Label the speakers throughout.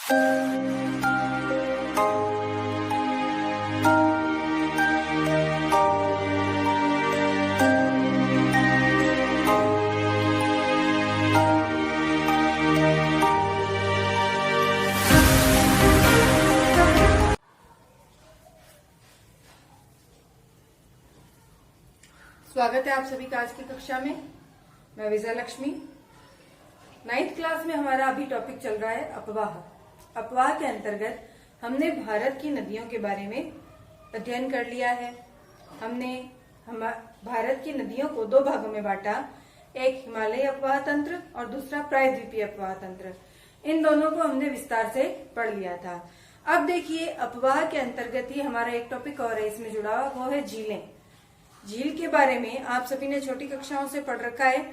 Speaker 1: स्वागत है आप सभी का आज की कक्षा में। मैं विजय लक्ष्मी। 9th क्लास में हमारा अभी टॉपिक चल रहा है अपवाह। अपवाह के अंतर्गत हमने भारत की नदियों के बारे में अध्ययन कर लिया है। हमने भारत की नदियों को दो भागों में बांटा, एक हिमालयी अपवाह तंत्र और दूसरा प्रायद्वीपीय अपवाह तंत्र। इन दोनों को हमने विस्तार से पढ़ लिया था। अब देखिए, अपवाह के अंतर्गत ही हमारा एक टॉपिक और है इसमें जुड़ा हुआ, वो है झीलें। झील के बारे में आप सभी ने छोटी कक्षाओं से पढ़ रखा है।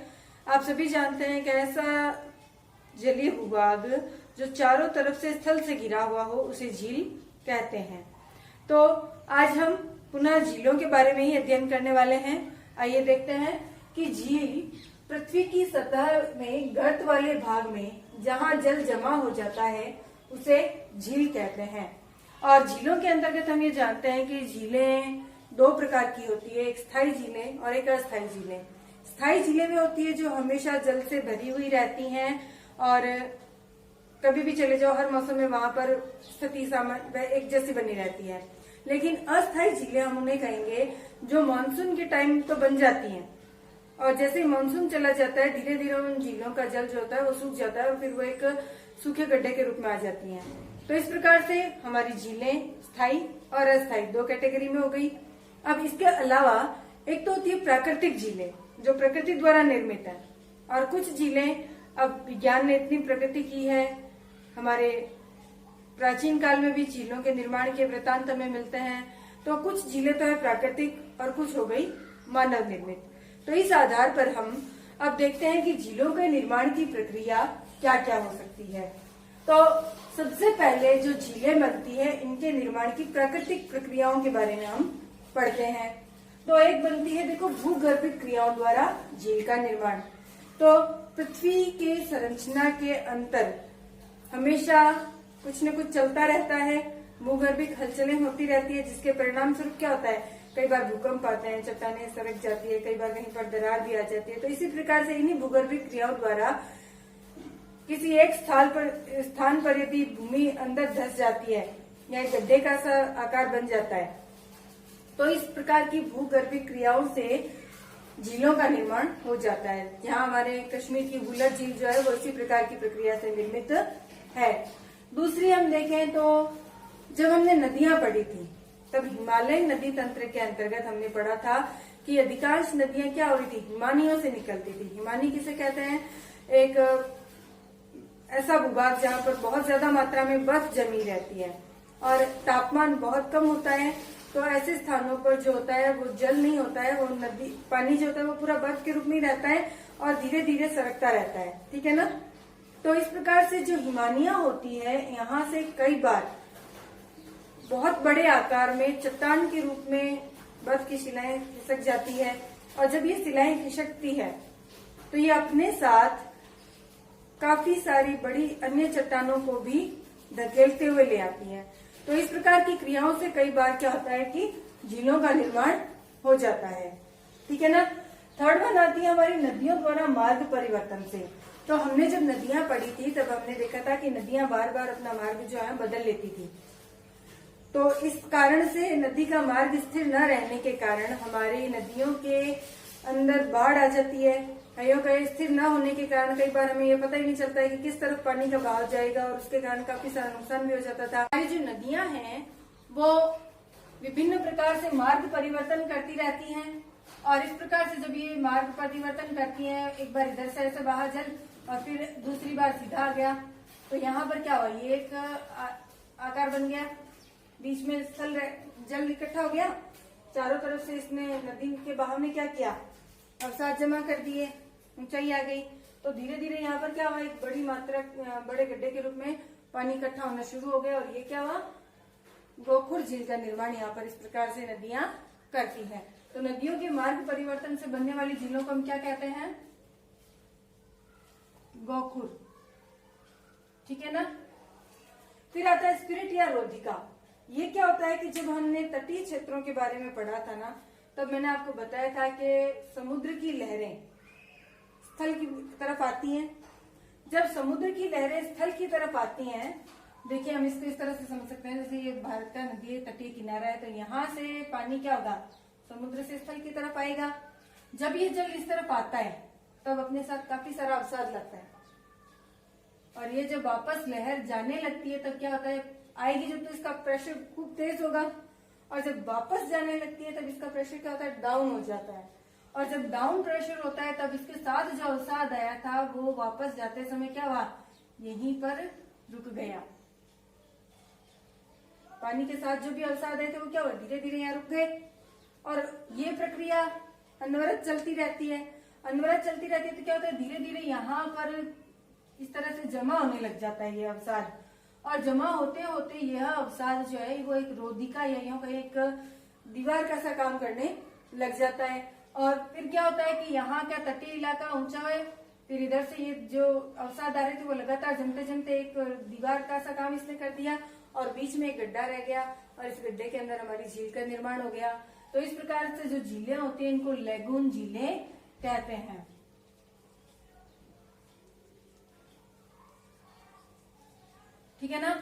Speaker 1: आप सभी जानते हैं कि ऐसा जलीय भूभाग जो चारों तरफ से स्थल से घिरा हुआ हो उसे झील कहते हैं। तो आज हम पुनः झीलों के बारे में ही अध्ययन करने वाले हैं। आइए देखते हैं कि झील पृथ्वी की सतह में गर्त वाले भाग में जहां जल जमा हो जाता है उसे झील कहते हैं। और झीलों के अंतर्गत हम ये जानते हैं कि झीलें दो प्रकार की होती है, एक स्थायी झीलें और एक अस्थायी झीलें। स्थायी झीलें में होती है जो हमेशा जल से भरी हुई रहती हैं और कभी भी चले जाओ हर मौसम में वहां पर स्थिति एक जैसी बनी रहती है। लेकिन अस्थायी झीलें हम उन्हें कहेंगे जो मानसून के टाइम तो बन जाती हैं और जैसे ही मानसून चला जाता है धीरे धीरे उन झीलों का जल जो होता है वो सूख जाता है और फिर वो एक सूखे गड्ढे के रूप में आ जाती हैं। तो इस प्रकार से हमारी झीलें स्थायी और अस्थायी दो कैटेगरी में हो गई। अब इसके अलावा एक तो होती है प्राकृतिक झीलें जो प्रकृति द्वारा निर्मित है, और कुछ झीलें अब विज्ञान ने इतनी प्रगति की है, हमारे प्राचीन काल में भी झीलों के निर्माण के वृतांत हमें मिलते हैं। तो कुछ झीलें तो है प्राकृतिक और कुछ हो गई मानव निर्मित। तो इस आधार पर हम अब देखते हैं कि झीलों के निर्माण की प्रक्रिया क्या क्या हो सकती है। तो सबसे पहले जो झीलें बनती है इनके निर्माण की प्राकृतिक प्रक्रियाओं के बारे में हम पढ़ते हैं। तो एक बनती है, देखो, भूगर्भिक क्रियाओं द्वारा झील का निर्माण। तो पृथ्वी के संरचना के अंतर हमेशा कुछ न कुछ चलता रहता है, भूगर्भिक हलचलें होती रहती है, जिसके परिणाम स्वरूप क्या होता है, कई बार भूकंप आते हैं, चट्टानें सरक जाती है, कई बार कहीं पर दरार भी आ जाती है। तो इसी प्रकार से इन्हीं भूगर्भिक क्रियाओं द्वारा किसी एक स्थान पर यदि भूमि अंदर धंस जाती है या एक गड्ढे का सा आकार बन जाता है, तो इस प्रकार की भूगर्भिक क्रियाओं से झीलों का निर्माण हो जाता है। यहाँ हमारे कश्मीर की वुलर झील जो है वो इसी प्रकार की प्रक्रिया से निर्मित है। दूसरी हम देखें तो जब हमने नदियां पढ़ी थी तब हिमालयन नदी तंत्र के अंतर्गत हमने पढ़ा था कि अधिकांश नदियां क्या हो रही थी, हिमानियों से निकलती थी। हिमानी किसे कहते हैं, एक ऐसा भूभाग जहाँ पर बहुत ज्यादा मात्रा में बर्फ जमी रहती है और तापमान बहुत कम होता है। तो ऐसे स्थानों पर जो होता है वो जल नहीं होता है, वो नदी पानी जो होता है वो पूरा बर्फ के रूप में रहता है और धीरे धीरे सरकता रहता है, ठीक है ना। तो इस प्रकार से जो हिमानियां होती है यहाँ से कई बार बहुत बड़े आकार में चट्टान के रूप में बर्फ की शिलाएं खिसक जाती है, और जब ये शिलाएं खिसकती है तो ये अपने साथ काफी सारी बड़ी अन्य चट्टानों को भी धकेलते हुए ले आती है। तो इस प्रकार की क्रियाओं से कई बार क्या होता है कि झीलों का निर्माण हो जाता है, ठीक है ना। थर्ड वन आती है हमारी नदियों द्वारा मार्ग परिवर्तन से। तो हमने जब नदियां पढ़ी थी तब हमने देखा था कि नदियां बार बार अपना मार्ग जो है बदल लेती थी। तो इस कारण से नदी का मार्ग स्थिर न रहने के कारण हमारी नदियों के अंदर बाढ़ आ जाती है। नदियों का स्थिर न होने के कारण कई बार हमें ये पता ही नहीं चलता है कि किस तरफ पानी का बहाव जाएगा, और उसके कारण काफी सारा नुकसान भी हो जाता था। हमारी जो नदियां हैं वो विभिन्न प्रकार से मार्ग परिवर्तन करती रहती हैं, और इस प्रकार से जब ये मार्ग परिवर्तन करती हैं, एक बार इधर से ऐसे बहा जल और फिर दूसरी बार सीधा आ गया, तो यहाँ पर क्या हुआ, ये एक आकार बन गया, बीच में स्थल जल इकट्ठा हो गया, चारों तरफ से इसने नदी के बहाव ने क्या किया, अवसाद जमा कर दिए, ऊंचाई आ गई। तो धीरे धीरे यहाँ पर क्या हुआ, एक बड़ी मात्रा बड़े गड्ढे के रूप में पानी इकट्ठा होना शुरू हो गया, और ये क्या हुआ, गोखुर झील का निर्माण यहाँ पर इस प्रकार से नदियां करती हैं। तो नदियों के मार्ग परिवर्तन से बनने वाली झीलों को हम क्या कहते हैं, गोखुर, ठीक है ना। फिर आता है स्पिरिट या रोधिका। ये क्या होता है कि जब हमने तटीय क्षेत्रों के बारे में पढ़ा था ना, तब मैंने आपको बताया था कि समुद्र की लहरें स्थल की तरफ आती हैं। जब समुद्र की लहरें स्थल की तरफ आती हैं, देखिए हम इसको इस तरह से समझ सकते हैं, जैसे ये भारत का नदी तटीय किनारा है, तो यहाँ से पानी क्या होगा, समुद्र से स्थल की तरफ आएगा। जब ये जल इस तरफ आता है तब अपने साथ काफी सारा अवसाद लाता है, और ये जब वापस लहर जाने लगती है तब क्या होता है, आएगी जब तो इसका प्रेशर खूब तेज होगा, और जब वापस जाने लगती है तब इसका प्रेशर क्या होता है, डाउन हो जाता है। और जब डाउन प्रेशर होता है तब इसके साथ जो अवसाद आया था वो वापस जाते समय क्या हुआ, यहीं पर रुक गया। पानी के साथ जो भी अवसाद आए थे वो क्या हुआ, धीरे धीरे यहाँ रुक गए। और ये प्रक्रिया अनवरत चलती रहती है। अनवरत चलती रहती है तो क्या होता है, धीरे धीरे यहाँ पर इस तरह से जमा होने लग जाता है ये अवसाद, और जमा होते होते यह अवसाद जो है वो एक रोधिका या यूं कहीं एक दीवार का सा काम करने लग जाता है। और फिर क्या होता है कि यहाँ का तटीय इलाका ऊंचा है, फिर इधर से ये जो अवसाद आ रहे थे वो लगातार जमते जमते एक दीवार का सा काम इसने कर दिया, और बीच में एक गड्ढा रह गया, और इस गड्ढे के अंदर हमारी झील का निर्माण हो गया। तो इस प्रकार से जो झीलें होती हैं इनको लेगून झीलें कहते हैं। ठीक है ना।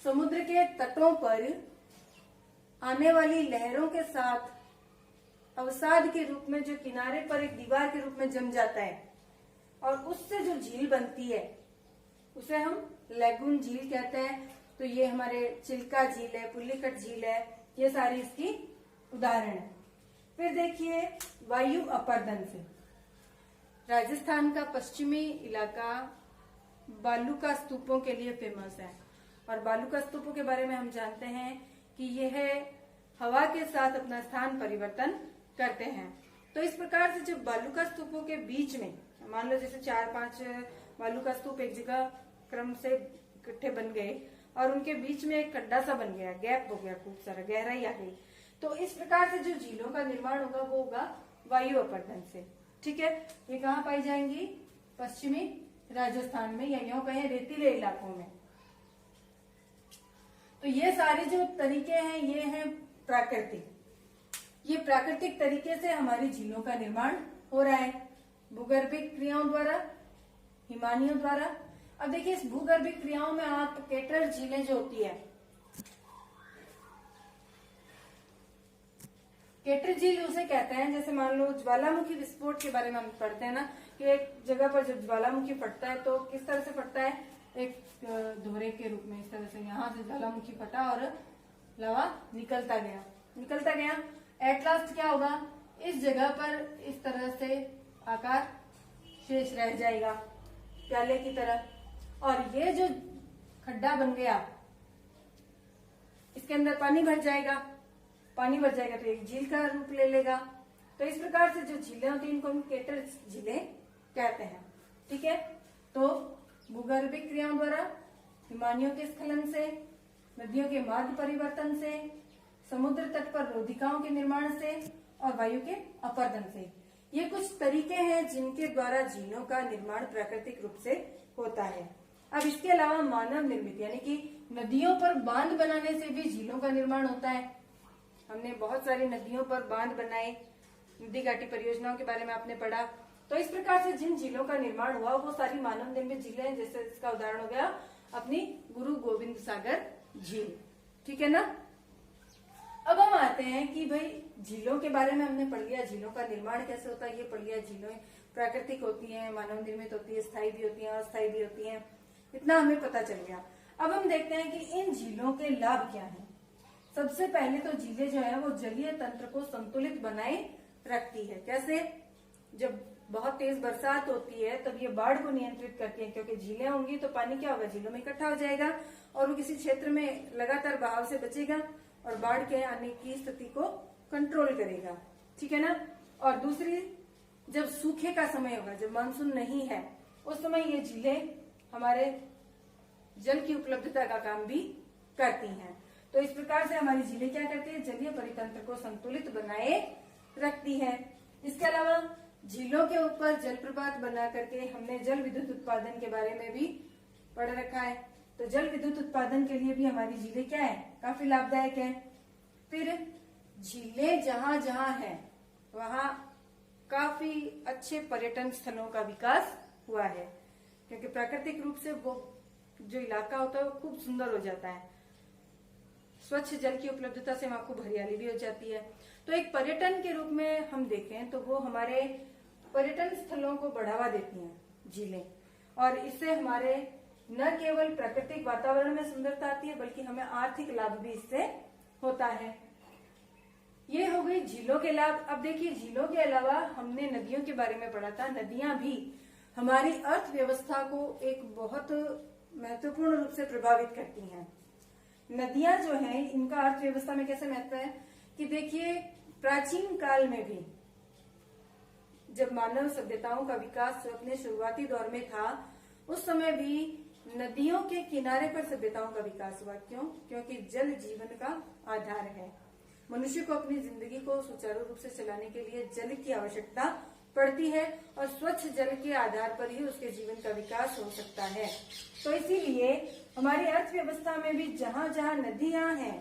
Speaker 1: समुद्र के तटों पर आने वाली लहरों के साथ अवसाद के रूप में जो किनारे पर एक दीवार के रूप में जम जाता है, और उससे जो झील बनती है उसे हम लेगून झील कहते हैं। तो ये हमारे चिल्का झील है, पुल्लिकट झील है, ये सारी इसकी उदाहरण है। फिर देखिए वायु अपर्दन से, राजस्थान का पश्चिमी इलाका बालूका स्तूपों के लिए फेमस है, और बालूका स्तूपों के बारे में हम जानते हैं कि यह हवा के साथ अपना स्थान परिवर्तन करते हैं। तो इस प्रकार से जब बालूका स्तूपों के बीच में, मान लो जैसे 4-5 बालूका स्तूप एक जगह क्रम से इकट्ठे बन गए, और उनके बीच में एक खड्डा सा बन गया, गैप हो गया, खूब सारा गहराई आ गई, तो इस प्रकार से जो झीलों का निर्माण होगा वो होगा वायु अपर्दन से। ठीक है। ये कहाँ पाई जाएंगी, पश्चिमी राजस्थान में, या यूं कहें रेतीले इलाकों में। तो ये सारे जो तरीके हैं ये हैं प्राकृतिक। ये प्राकृतिक तरीके से हमारी झीलों का निर्माण हो रहा है, भूगर्भिक क्रियाओं द्वारा, हिमानियों द्वारा। अब देखिए इस भूगर्भिक क्रियाओं में आप केटर झीलें जो होती है, केटर झील उसे कहते हैं, जैसे मान लो ज्वालामुखी विस्फोट के बारे में हम पढ़ते हैं ना, कि एक जगह पर जब ज्वालामुखी फटता है तो किस तरह से फटता है, एक धोरे के रूप में, इस तरह से यहाँ से ज्वालामुखी फटा और लावा निकलता गया। एट लास्ट क्या होगा, इस जगह पर इस तरह से आकार शेष रह जाएगा प्याले की तरह, और ये जो खड्डा बन गया इसके अंदर पानी भर जाएगा तो एक झील का रूप ले लेगा। तो इस प्रकार से जो झीलें होती हैं इनको हम केटर झीलें कहते हैं। ठीक है। तो भूगर्भिक क्रियाओं द्वारा, हिमानियों के स्खलन से, नदियों के मार्ग परिवर्तन से, समुद्र तट पर रोधिकाओं के निर्माण से, और वायु के अपर्दन से, ये कुछ तरीके हैं जिनके द्वारा झीलों का निर्माण प्राकृतिक रूप से होता है। अब इसके अलावा मानव निर्मित, यानी कि नदियों पर बांध बनाने से भी झीलों का निर्माण होता है। हमने बहुत सारी नदियों पर बांध बनाए, नदी घाटी परियोजनाओं के बारे में आपने पढ़ा। तो इस प्रकार से जिन झीलों का निर्माण हुआ वो सारी मानव निर्मित झीलें हैं, जैसे इसका उदाहरण हो गया अपनी गुरु गोविंद सागर झील। ठीक है ना। अब हम आते हैं कि भाई झीलों के बारे में हमने पढ़ लिया, झीलों का निर्माण कैसे होता है ये पढ़ लिया, झीलें प्राकृतिक होती हैं, मानव निर्मित होती है, स्थायी भी होती हैं, अस्थायी भी होती हैं, इतना हमें पता चल गया। अब हम देखते हैं कि इन झीलों के लाभ क्या हैं। सबसे पहले तो झीलें जो है वो जलीय तंत्र को संतुलित बनाए रखती है। कैसे, जब बहुत तेज बरसात होती है तब ये बाढ़ को नियंत्रित करती है, क्योंकि झीलें होंगी तो पानी क्या होगा, झीलों में इकट्ठा हो जाएगा और वो किसी क्षेत्र में लगातार बहाव से बचेगा और बाढ़ के आने की स्थिति को कंट्रोल करेगा। ठीक है ना। और दूसरी, जब सूखे का समय होगा, जब मानसून नहीं है, उस समय ये झीलें हमारे जल की उपलब्धता का काम भी करती हैं। तो इस प्रकार से हमारी झीलें क्या करती है, जलीय परितंत्र को संतुलित बनाए रखती है। इसके अलावा झीलों के ऊपर जलप्रपात बना करके हमने जल विद्युत उत्पादन के बारे में भी पढ़ रखा है। तो जल विद्युत उत्पादन के लिए भी हमारी झीलें क्या है, काफी लाभदायक है। फिर झीलें जहां जहां है वहां काफी अच्छे पर्यटन स्थलों का विकास हुआ है, क्योंकि प्राकृतिक रूप से वो जो इलाका होता है वो खूब सुंदर हो जाता है। स्वच्छ जल की उपलब्धता से वहां खूब हरियाली भी हो जाती है। तो एक पर्यटन के रूप में हम देखें तो वो हमारे पर्यटन स्थलों को बढ़ावा देती हैं झीलें, और इससे हमारे न केवल प्राकृतिक वातावरण में सुंदरता आती है बल्कि हमें आर्थिक लाभ भी इससे होता है। ये हो गई झीलों के लाभ। अब देखिए, झीलों के अलावा हमने नदियों के बारे में पढ़ा था। नदियां भी हमारी अर्थव्यवस्था को एक बहुत महत्वपूर्ण रूप से प्रभावित करती हैं। नदियां जो हैं इनका अर्थव्यवस्था में कैसे महत्व है कि देखिए, प्राचीन काल में भी जब मानव सभ्यताओं का विकास अपने शुरुआती दौर में था, उस समय भी नदियों के किनारे पर सभ्यताओं का विकास हुआ। क्यों? क्योंकि जल जीवन का आधार है। मनुष्य को अपनी जिंदगी को सुचारू रूप से चलाने के लिए जल की आवश्यकता पड़ती है, और स्वच्छ जल के आधार पर ही उसके जीवन का विकास हो सकता है। तो इसीलिए हमारी अर्थव्यवस्था में भी जहां जहां नदियां हैं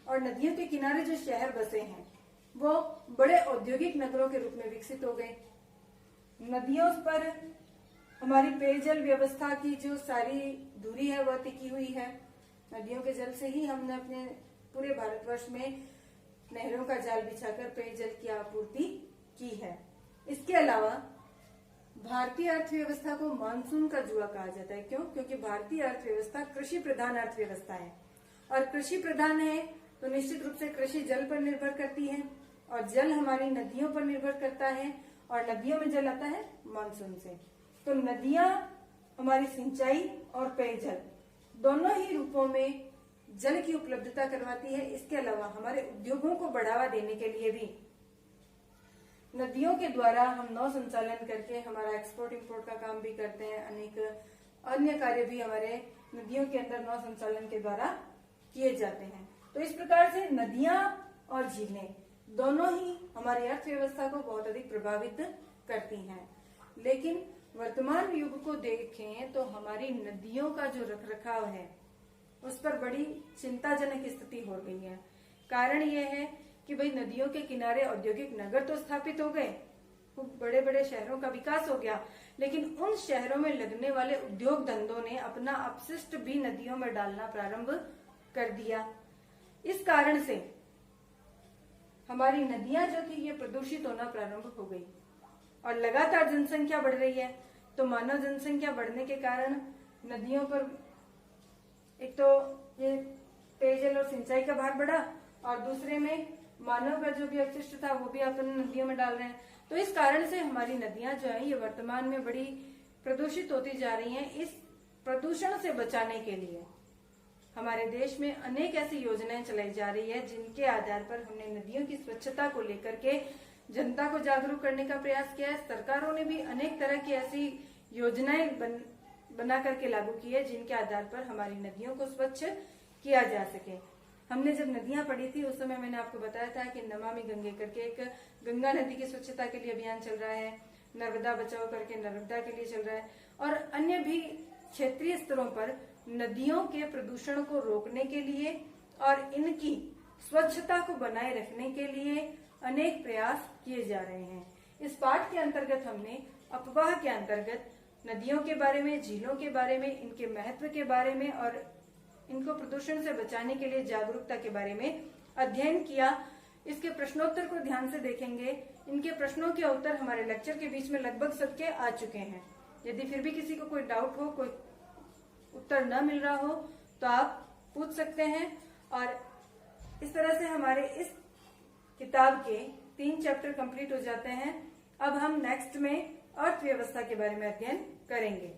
Speaker 1: और नदियों के किनारे जो शहर बसे हैं वो बड़े औद्योगिक नगरों के रूप में विकसित हो गए। नदियों पर हमारी पेयजल व्यवस्था की जो सारी दूरी है वह टिकी हुई है। नदियों के जल से ही हमने अपने पूरे भारतवर्ष में नहरों का जाल बिछाकर पेयजल की आपूर्ति की है। इसके अलावा भारतीय अर्थव्यवस्था को मानसून का जुआ कहा जाता है। क्यों? क्योंकि भारतीय अर्थव्यवस्था कृषि प्रधान अर्थव्यवस्था है, और कृषि प्रधान है तो निश्चित रूप से कृषि जल पर निर्भर करती है, और जल हमारी नदियों पर निर्भर करता है, और नदियों में जल आता है मानसून से। तो नदियां हमारी सिंचाई और पेयजल दोनों ही रूपों में जल की उपलब्धता करवाती है। इसके अलावा हमारे उद्योगों को बढ़ावा देने के लिए भी नदियों के द्वारा हम नौ संचालन करके हमारा एक्सपोर्ट इंपोर्ट का काम भी करते हैं। अनेक अन्य कार्य भी हमारे नदियों के अंदर नौ संचालन के द्वारा किए जाते हैं। तो इस प्रकार से नदियां और झीलें दोनों ही हमारी अर्थव्यवस्था को बहुत अधिक प्रभावित करती हैं। लेकिन वर्तमान युग को देखें तो हमारी नदियों का जो रखरखाव है उस पर बड़ी चिंताजनक स्थिति हो गई है। कारण यह है कि भाई नदियों के किनारे औद्योगिक नगर तो स्थापित हो गए, खूब बड़े बड़े शहरों का विकास हो गया, लेकिन उन शहरों में लगने वाले उद्योग धंधों ने अपना अपशिष्ट भी नदियों में डालना प्रारंभ कर दिया। इस कारण से हमारी नदियां जो थी ये प्रदूषित होना प्रारंभ हो गई, और लगातार जनसंख्या बढ़ रही है। तो मानव जनसंख्या बढ़ने के कारण नदियों पर एक तो ये पेयजल और सिंचाई का भार बढ़ा, और दूसरे में मानव का जो भी अपशिष्ट था वो भी अपन नदियों में डाल रहे हैं। तो इस कारण से हमारी नदियां जो है ये वर्तमान में बड़ी प्रदूषित होती जा रही हैं। इस प्रदूषण से बचाने के लिए हमारे देश में अनेक ऐसी योजनाएं चलाई जा रही है, जिनके आधार पर हमने नदियों की स्वच्छता को लेकर के जनता को जागरूक करने का प्रयास किया है। सरकारों ने भी अनेक तरह की ऐसी योजनाएं बना करके लागू की है, जिनके आधार पर हमारी नदियों को स्वच्छ किया जा सके। हमने जब नदियां पढ़ी थी उस समय मैंने आपको बताया था कि नमामि गंगे करके एक गंगा नदी की स्वच्छता के लिए अभियान चल रहा है, नर्मदा बचाओ करके नर्मदा के लिए चल रहा है, और अन्य भी क्षेत्रीय स्तरों पर नदियों के प्रदूषण को रोकने के लिए और इनकी स्वच्छता को बनाए रखने के लिए अनेक प्रयास किए जा रहे हैं। इस पाठ के अंतर्गत हमने अपवाह के अंतर्गत नदियों के बारे में, झीलों के बारे में, इनके महत्व के बारे में और इनको प्रदूषण से बचाने के लिए जागरूकता के बारे में अध्ययन किया। इसके प्रश्नोत्तर को ध्यान से देखेंगे। इनके प्रश्नों के उत्तर हमारे लेक्चर के बीच में लगभग सबके आ चुके हैं। यदि फिर भी किसी को कोई डाउट हो, कोई उत्तर न मिल रहा हो तो आप पूछ सकते हैं। और इस तरह से हमारे इस किताब के 3 चैप्टर कंप्लीट हो जाते हैं। अब हम नेक्स्ट में अर्थव्यवस्था के बारे में अध्ययन करेंगे।